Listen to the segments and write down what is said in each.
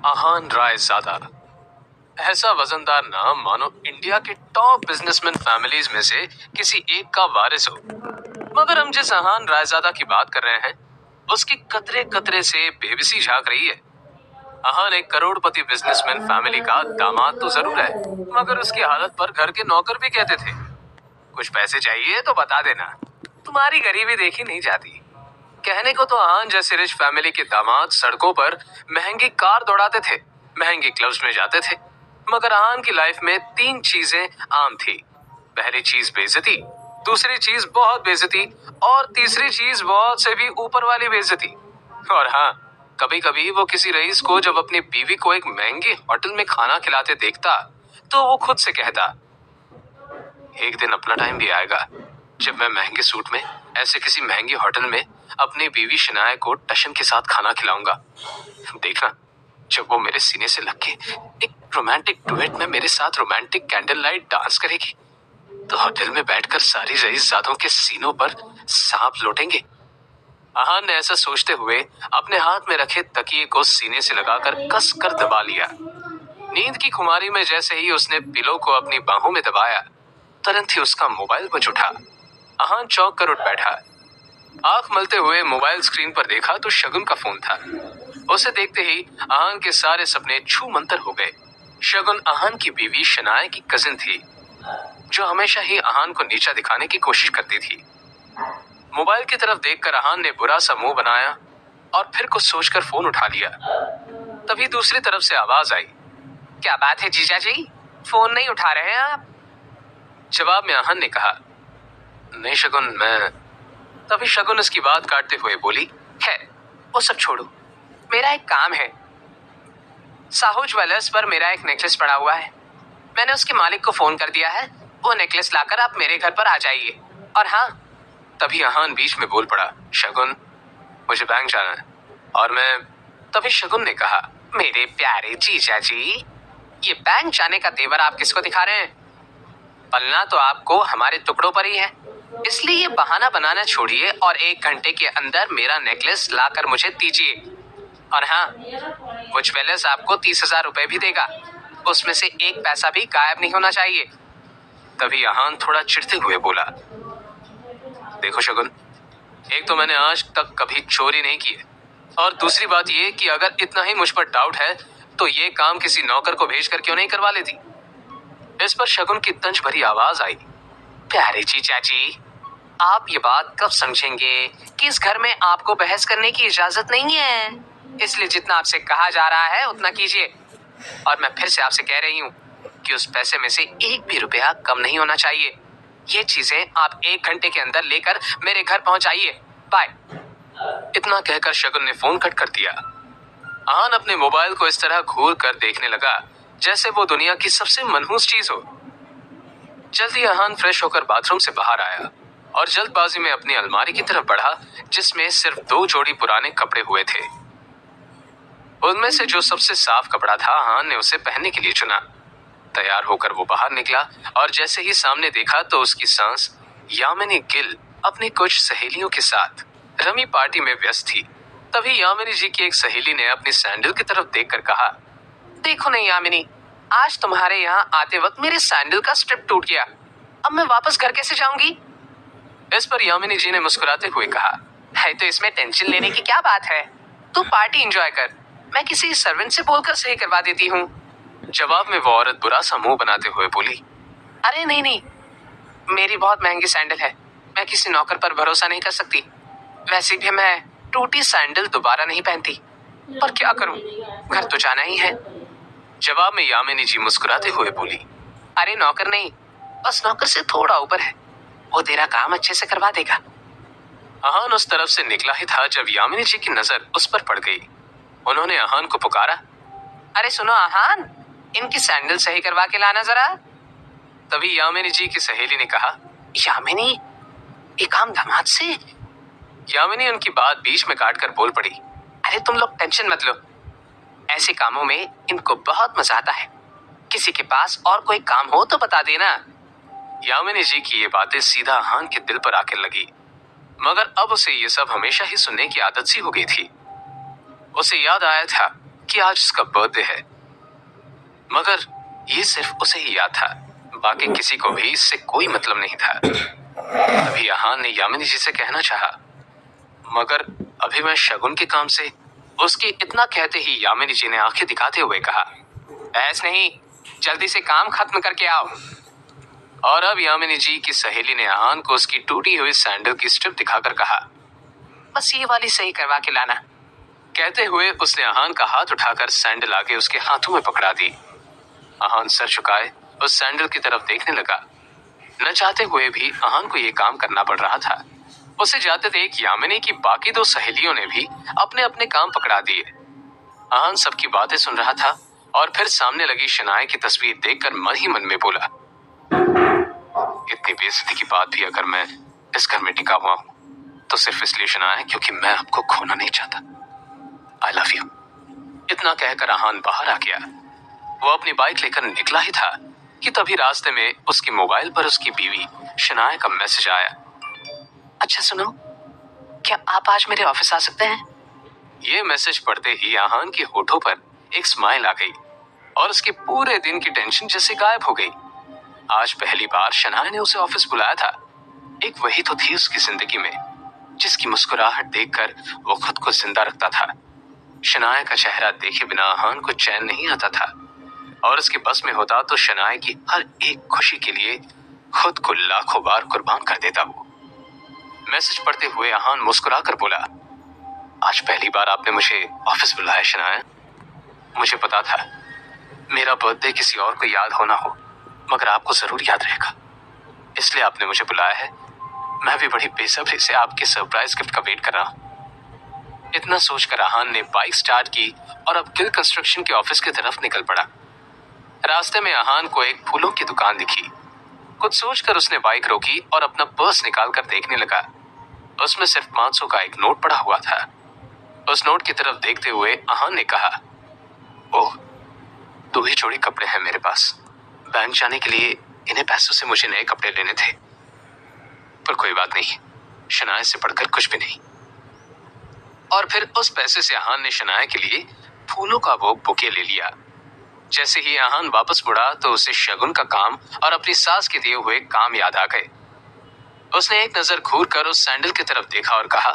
आहान रायजादा ऐसा वजनदार नाम मानो इंडिया के टॉप बिजनेसमैन फैमिलीज में से किसी एक का वारिस हो। मगर हम जिस आहान रायजादा की बात कर रहे हैं उसकी कतरे कतरे से बेबसी झांक रही है। आहान एक करोड़पति बिजनेसमैन फैमिली का दामाद तो जरूर है, मगर उसकी हालत पर घर के नौकर भी कहते थे, कुछ पैसे चाहिए तो बता देना, तुम्हारी गरीबी देखी नहीं जाती। कहने को तो आहान जैसे रिच फैमिली के दामाद सड़कों पर महंगी कार दौड़ाते थे, महंगे क्लब्स में जाते थे, मगर आहान की लाइफ में तीन चीजें आम थी। पहली चीज बेइज्जती, दूसरी चीज बहुत बेइज्जती, और तीसरी चीज बहुत से भी ऊपर वाली बेइज्जती। और हाँ, कभी कभी वो किसी रईस को जब अपनी बीवी को एक महंगे होटल में खाना खिलाते देखता तो वो खुद से कहता, एक दिन अपना टाइम भी आएगा जब मैं महंगे सूट में ऐसे किसी महंगे होटल में अपनी बीवी शनाया को टशन के साथ खाना खिलाऊंगा। देखना, जब वो मेरे सीने से लग के एक रोमांटिक डुएट में मेरे साथ रोमांटिक कैंडल लाइट डांस करेगी तो होटल में बैठकर सारी रईसजादों के सीनों पर सांप लौटेंगे। आहान ने ऐसा सोचते हुए अपने हाथ में रखे तकिए को सीने से लगाकर कस कर दबा लिया। नींद की खुमारी में जैसे ही उसने पिलो को अपनी बाहों में दबाया, तुरंत ही उसका मोबाइल बज उठा। आहान चौंक कर उठ बैठा। आंख मलते हुए मोबाइल स्क्रीन पर देखा तो शगुन का फोन था। उसे देखते ही आहान के सारे सपने छू मंतर हो गए। शगुन आहान की बीवी शनाया की कजिन थी, जो हमेशा ही आहान को नीचा दिखाने की कोशिश करती थी। मोबाइल की तरफ देखकर आहान ने बुरा सा मुंह बनाया और फिर कुछ सोचकर फोन उठा लिया। तभी दूसरी तरफ से आवाज आई, क्या बात है जीजा जी, फोन नहीं उठा रहे हैं आप? जवाब में आहान ने कहा, नहीं शगुन, मैं। तभी शगुन उसकी बात काटते हुए बोली, है वो सब छोड़ो, मेरा एक काम है। साहू ज्वेलर्स पर मेरा एक नेकलेस पड़ा हुआ है, मैंने उसके मालिक को फोन कर दिया है, वो नेकलेस लाकर आप मेरे घर पर आ जाइए। और हाँ, तभी आहान बीच में बोल पड़ा, शगुन मुझे बैंक जाना है और मैं। तभी शगुन ने कहा, मेरे प्यारे जीजा जी, ये बैंक जाने का तेवर आप किसको दिखा रहे हैं? पलना तो आपको हमारे टुकड़ों पर ही है, इसलिए ये बहाना बनाना छोड़िए और 1 घंटे के अंदर मेरा नेकलेस लाकर मुझे दीजिए। और हाँ, वो ज्वेलर्स आपको 30,000 रुपए भी देगा, उसमें से एक पैसा भी गायब नहीं होना चाहिए। तभी आहान थोड़ा चिढ़ते हुए बोला, देखो शगुन, एक तो मैंने आज तक कभी चोरी नहीं की है, और दूसरी बात ये कि अगर इतना ही मुझ पर डाउट है तो ये काम किसी नौकर को भेजकर क्यों नहीं करवा लेती? इस पर शगुन की तंज भरी आवाज आई, प्यारे जीजा जी, आप ये बात कब समझेंगे कि इस घर में आपको बहस करने की इजाजत नहीं है, इसलिए जितना आपसे कहा जा रहा है उतना कीजिए। और मैं फिर से आपसे कह रही हूँ कि उस पैसे में से एक भी रुपया कम नहीं होना चाहिए। ये चीजें आप 1 घंटे के अंदर लेकर मेरे घर पहुंचाइए, बाय। इतना कहकर शगुन ने फोन कट कर दिया। आहान अपने मोबाइल को इस तरह घूर कर देखने लगा जैसे वो दुनिया की सबसे मनहूस चीज हो। जल्दी आहान फ्रेश होकर बाथरूम से बाहर आया और जल्दबाजी में अपनी अलमारी की तरफ बढ़ा, जिसमें सिर्फ 2 जोड़ी पुराने कपड़े हुए थे। उनमें से जो सबसे साफ कपड़ा था, आहान ने उसे पहनने के लिए चुना। तैयार होकर वो बाहर निकला और जैसे ही सामने देखा तो उसकी सांस यामिनी गिल अपनी कुछ सहेलियों के साथ रमी पार्टी में व्यस्त थी। तभी यामिनी जी की एक सहेली ने अपनी सैंडल की तरफ देखकर कहा, देखो नहीं यामिनी, आज तुम्हारे यहाँ आते वक्त मेरे सैंडल का स्ट्रिप टूट गया, अब मैं वापस घर कैसे जाऊंगी? इस पर यामिनी जी ने मुस्कुराते हुए कहा, है तो इसमें टेंशन लेने की क्या बात है, तू पार्टी एंजॉय कर, मैं किसी सर्वेंट से बोलकर सही करवा देती हूँ। जवाब में वो औरत बुरा सा मुंह बनाते हुए बोली, अरे नहीं नहीं, मेरी बहुत महंगी सैंडल है, मैं किसी नौकर पर भरोसा नहीं कर सकती, वैसे भी मैं टूटी सैंडल दोबारा नहीं पहनती, पर क्या करूं, घर तो जाना ही है। जवाब में यामिनी जी मुस्कुराते हुए बोली, अरे नौकर नहीं, बस नौकर से थोड़ा ऊपर है, वो तेरा काम अच्छे से करवा देगा। आहान उस तरफ से निकला ही था जब यामिनी जी की नजर उस पर पड़ गई। उन्होंने आहान को पुकारा, अरे सुनो आहान, इनकी सैंडल सही करवा के लाना जरा। तभी यामिनी जी की सहेली ने कहा, यामिनी, ये काम दामाद से? यामिनी उनकी बात बीच में काटकर बोल पड़ी, अरे तुम लोग टेंशन मत लो, ऐसे कामों में इनको बहुत मजा आता है, किसी के पास और कोई काम हो तो बता देना। यामिनी जी की ये बातें सीधा आहान के दिल पर आकर लगी, मगर अब उसे ये सब हमेशा ही सुनने की आदत सी हो गई थी। उसे याद आया था कि आज उसका बर्थडे है, मगर ये सिर्फ उसे ही याद था, बाकी किसी को भी इससे कोई मतलब नहीं था। तभी आहान ने यामिनी जी से कहना चाहा, मगर अभी मैं शगुन के काम से। उसकी इतना कहते ही यामिनी जी ने आंखें दिखाते हुए कहा, बहस नहीं, जल्दी से काम खत्म करके आओ। और अब यामिनी जी की सहेली ने आहान को उसकी टूटी हुई सैंडल की स्ट्रिप दिखाकर कहा, बस ये वाली सही करवा के लाना। कहते हुए उसने आहान का हाथ उठाकर सैंडल आगे उसके हाथों में पकड़ा दी। आहान सर झुकाए उस सैंडल की तरफ देखने लगा। न चाहते हुए भी आहान को ये काम करना पड़ रहा था। उसे जाते देख यामिनी की बाकी दो सहेलियों ने भी अपने अपने काम पकड़ा दिए। आहान सबकी बातें सुन रहा था और फिर सामने लगी शनाया की तस्वीर देखकर मन ही मन में बोला, इतनी बेइज्जती की बात भी अगर मैं इस घर में टिका हुआ हूं तो सिर्फ इसलिए शनाया क्योंकि मैं आपको खोना नहीं चाहता। I love you. इतना कहकर आहान बाहर आ गया। वो अपनी बाइक लेकर निकला ही था कि तभी रास्ते में उसके मोबाइल पर उसकी बीवी शनाया का मैसेज आया। अच्छा सुनो, क्या आप आज मेरे ऑफिस आ सकते हैं? ये मैसेज पढ़ते ही आहान के होठों पर एक स्माइल आ गई और उसके पूरे दिन की टेंशन जैसे गायब हो गई। आज पहली बार शनाया ने उसे ऑफिस बुलाया था। एक वही तो थी उसकी जिंदगी में जिसकी मुस्कुराहट देखकर वो खुद को जिंदा रखता था। शनाया का चेहरा देखे बिना आहान को चैन नहीं आता था और उसके बस में होता तो शनाया की हर एक खुशी के लिए खुद को लाखों बार कुर्बान कर देता। वो मैसेज पढ़ते हुए आहान मुस्कुरा कर बोला, आज पहली बार आपने मुझे ऑफिस बुलाया शनाया। मुझे पता था मेरा बर्थडे किसी और को याद होना हो मगर आपको जरूर याद रहेगा, इसलिए आपने मुझे बुलाया है। मैं भी बड़ी बेसब्री से आपके सरप्राइज गिफ्ट का वेट कर रहा हूं। इतना सोचकर आहान ने बाइक स्टार्ट की और अब गिल कंस्ट्रक्शन के ऑफिस की तरफ निकल पड़ा। रास्ते में आहान को एक फूलों की दुकान दिखी। कुछ सोचकर उसने बाइक रोकी और अपना पर्स निकालकर देखने लगा। उसमें सिर्फ 500 का एक नोट पड़ा हुआ था। उस नोट की तरफ देखते हुए आहान ने कहा, ओह, 2 ही जोड़ी कपड़े हैं मेरे पास। बैंक जाने के लिए इन्हें पैसों से मुझे नए कपड़े लेने थे, पर कोई बात नहीं, शनाया से बढ़कर कुछ भी नहीं। और फिर उस पैसे से आहान ने शनाया के लिए फूलों का वो बुके ले लिया। जैसे ही आहान वापस मुड़ा तो उसे शगुन का काम और अपनी सास के दिए हुए काम याद आ गए। उसने एक नजर घूर कर उस सैंडल की तरफ देखा और कहा,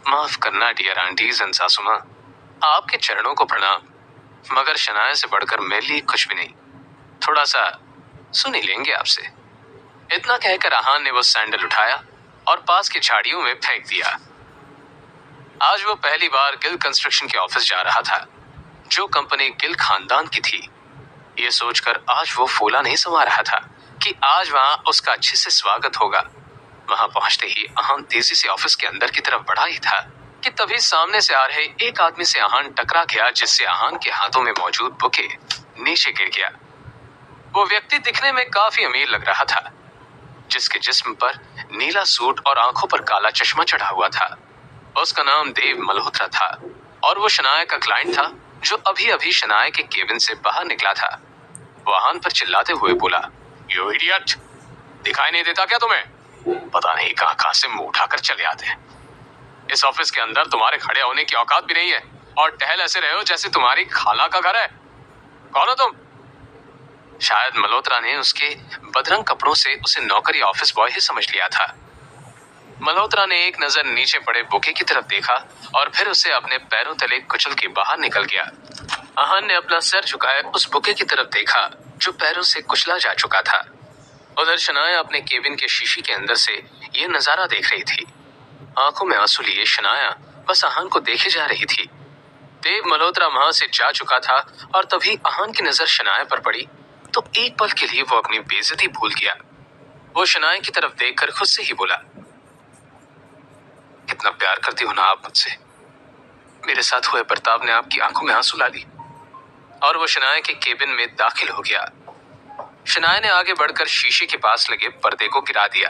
माफ करना डियर आंटीज एंड सासू मां, आपके चरणों को प्रणाम, मगर शनाया से बढ़कर मेरे लिए कुछ भी नहीं। थोड़ा सा सुन ही लेंगे आपसे। इतना कहकर आहान ने वो सैंडल उठाया और पास की झाड़ियों में फेंक दिया। आज वो पहली बार गिल कंस्ट्रक्शन के ऑफिस जा रहा था, जो कंपनी गिल खानदान की थी। ये सोचकर आज वो फूला नहीं समा रहा था कि आज वहां उसका अच्छे से स्वागत होगा। वहां पहुंचते ही आहान तेजी से ऑफिस के अंदर की तरफ बढ़ा ही था कि तभी सामने से आ रहे एक आदमी से आहान टकरा गया, जिससे आहान के हाथों में मौजूद बुके नीचे गिर गया। वो व्यक्ति दिखने में काफी अमीर लग रहा था, जिसके जिस्म पर नीला सूट और आंखों पर काला चश्मा चढ़ा हुआ था। उसका नाम देव मल्होत्रा था और वो शनाया का क्लाइंट था, जो अभी अभी शनाया के केबिन से बाहर निकला था। वो आहान पर चिल्लाते हुए बोला, यू इडियट, दिखाई नहीं देता क्या तुम्हें? पता नहीं कहां कहां से मुंह उठाकर चले आते हैं। इस ऑफिस के अंदर तुम्हारे खड़े होने की औकात भी नहीं है और टहल ऐसे रहे हो जैसे तुम्हारी खाला का घर है। कौन हो तुम? शायद मल्होत्रा ने उसके बदरंग कपड़ों से उसे नौकर या ऑफिस बॉय ही समझ लिया था। मल्होत्रा ने एक नजर नीचे पड़े बुके की तरफ देखा और फिर उसे अपने पैरों तले कुचल के बाहर निकल गया। आहान ने अपना सर झुकाए उस बुके की तरफ देखा जो पैरों से कुचला जा चुका था। उधर शनाया अपने केबिन के शीशे के अंदर से ये नजारा देख रही थी। आंखों में आंसू लिए शनाया बस आहान को देखे जा रही थी। देव मल्होत्रा वहां से जा चुका था और तभी आहान की नजर शनाया पर पड़ी तो एक पल के लिए वो अपनी बेइज्जती भूल गया। वो शनाया की तरफ देखकर खुद से ही बोला, कितना प्यार करती हो ना आप मुझसे। मेरे साथ हुए बर्ताव ने आपकी आंखों में आंसू ला दी। और वो शनाया के केबिन में दाखिल हो गया। शनाया ने आगे बढ़कर शीशे के पास लगे पर्दे को गिरा दिया।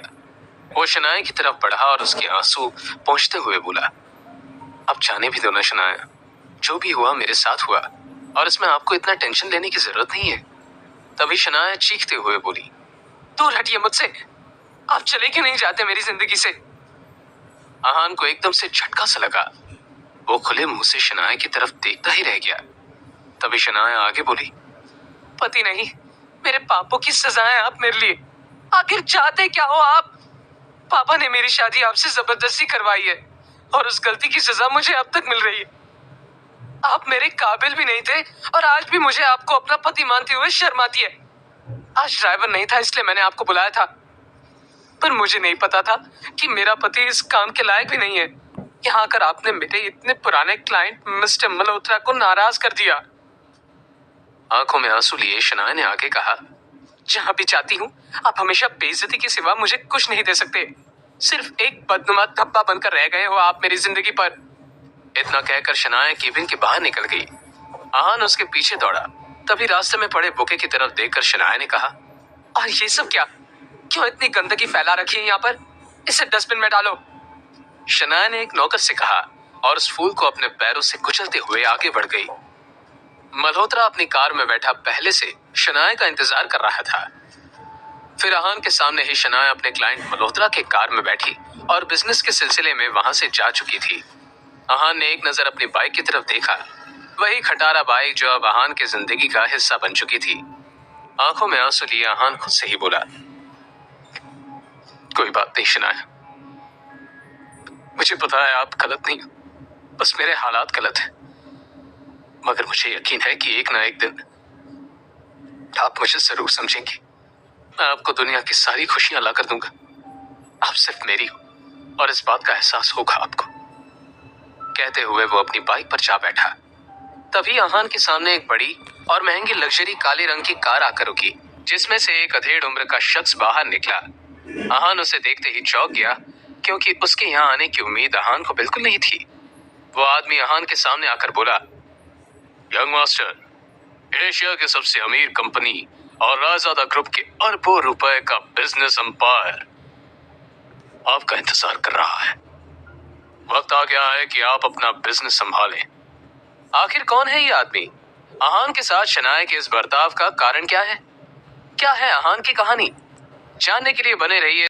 वो शनाया की तरफ बढ़ा और उसके आंसू पोंछते हुए बोला, अब जाने भी दो ना शनाया, जो भी हुआ मेरे साथ हुआ और इसमें आपको इतना टेंशन लेने की जरूरत नहीं है। तभी शनाया चीखते हुए बोली, दूर हटिए मुझसे, आप चले क्यों नहीं जाते मेरी जिंदगी से? आहान को एकदम से झटका सा लगा। वो खुले मुंह से शनाया की तरफ देखता ही रह गया। तभी शनाया आगे बोली, पति नहीं, मेरे पापों की सजा है आप मेरे लिए। आखिर चाहते क्या हो आप? पापा ने मेरी शादी आपसे जबरदस्ती करवाई है और उस गलती की सजा मुझे अब तक मिल रही है। आप मेरे काबिल भी नहीं थे और आज भी मुझे आपको अपना पति मानते हुए शर्म आती है। आज ड्राइवर नहीं था इसलिए मैंने आपको बुलाया था, पर मुझे नहीं पता था कि मेरा पति इस काम के लायक भी नहीं है। यहाँ आकर आपने मेरे इतने पुराने क्लाइंट मिस्टर मल्होत्रा को नाराज कर दिया। आंखों में आंसू लिए शनाया ने आगे कहा, जहां भी जाती हूँ आप हमेशा बेइज्जती के सिवा मुझे कुछ नहीं दे सकते। सिर्फ एक बदनुमा धब्बा बनकर रह गए हो आप मेरी जिंदगी पर। इतना कहकर शनाया केबिन के बाहर निकल गई। आहान उसके पीछे दौड़ा। तभी रास्ते में पड़े बुके की तरफ देखकर शनाया ने कहा, और ये सब क्या? क्यों इतनी गंदगी फैला रखी है यहाँ पर? इसे डस्टबिन में डालो। शनाया ने एक नौकर से कहा और उस फूल को अपने पैरों से कुचलते हुए आगे बढ़ गई। मल्होत्रा अपनी कार में बैठा पहले से शनाया का इंतजार कर रहा था। फिर आहान के सामने ही शनाया अपने क्लाइंट मल्होत्रा के कार में बैठी और बिजनेस के सिलसिले में वहां से जा चुकी थी। आहान ने एक नजर अपनी बाइक की तरफ देखा, वही खटारा बाइक जो अब आहान की जिंदगी का हिस्सा बन चुकी थी। आंखों में आंसू लिए आहान खुद से ही बोला, कोई बात नहीं शनाया, मुझे पता है आप गलत नहीं हो, बस मेरे हालात गलत हैं। मगर मुझे यकीन है कि एक ना एक दिन आप मुझे जरूर समझेंगी। मैं आपको दुनिया की सारी खुशियां ला कर दूंगा। आप सिर्फ मेरी हो और इस बात का एहसास होगा आपको। कहते हुए वो अपनी बाइक पर जा बैठा। तभी आहान के सामने एक बड़ी और महंगी लग्जरी काले रंग की कार आकर रुकी, जिसमें से एक अधेड़ उम्र का शख्स बाहर निकला। आहान उसे देखते ही चौंक गया, क्योंकि उसके यहाँ आने की उम्मीद आहान को बिल्कुल नहीं थी। वो आदमी आहान के सामने आकर बोला, यंग मास्टर, एशिया के सबसे अमीर कंपनी और रायजादा ग्रुप के अरबों रुपए का बिजनेस एम्पायर आपका इंतजार कर रहा है। वक्त आ गया है कि आप अपना बिजनेस संभालें। आखिर कौन है ये आदमी? आहान के साथ शनाया के इस बर्ताव का कारण क्या है? क्या है आहान की कहानी? जानने के लिए बने रहिए।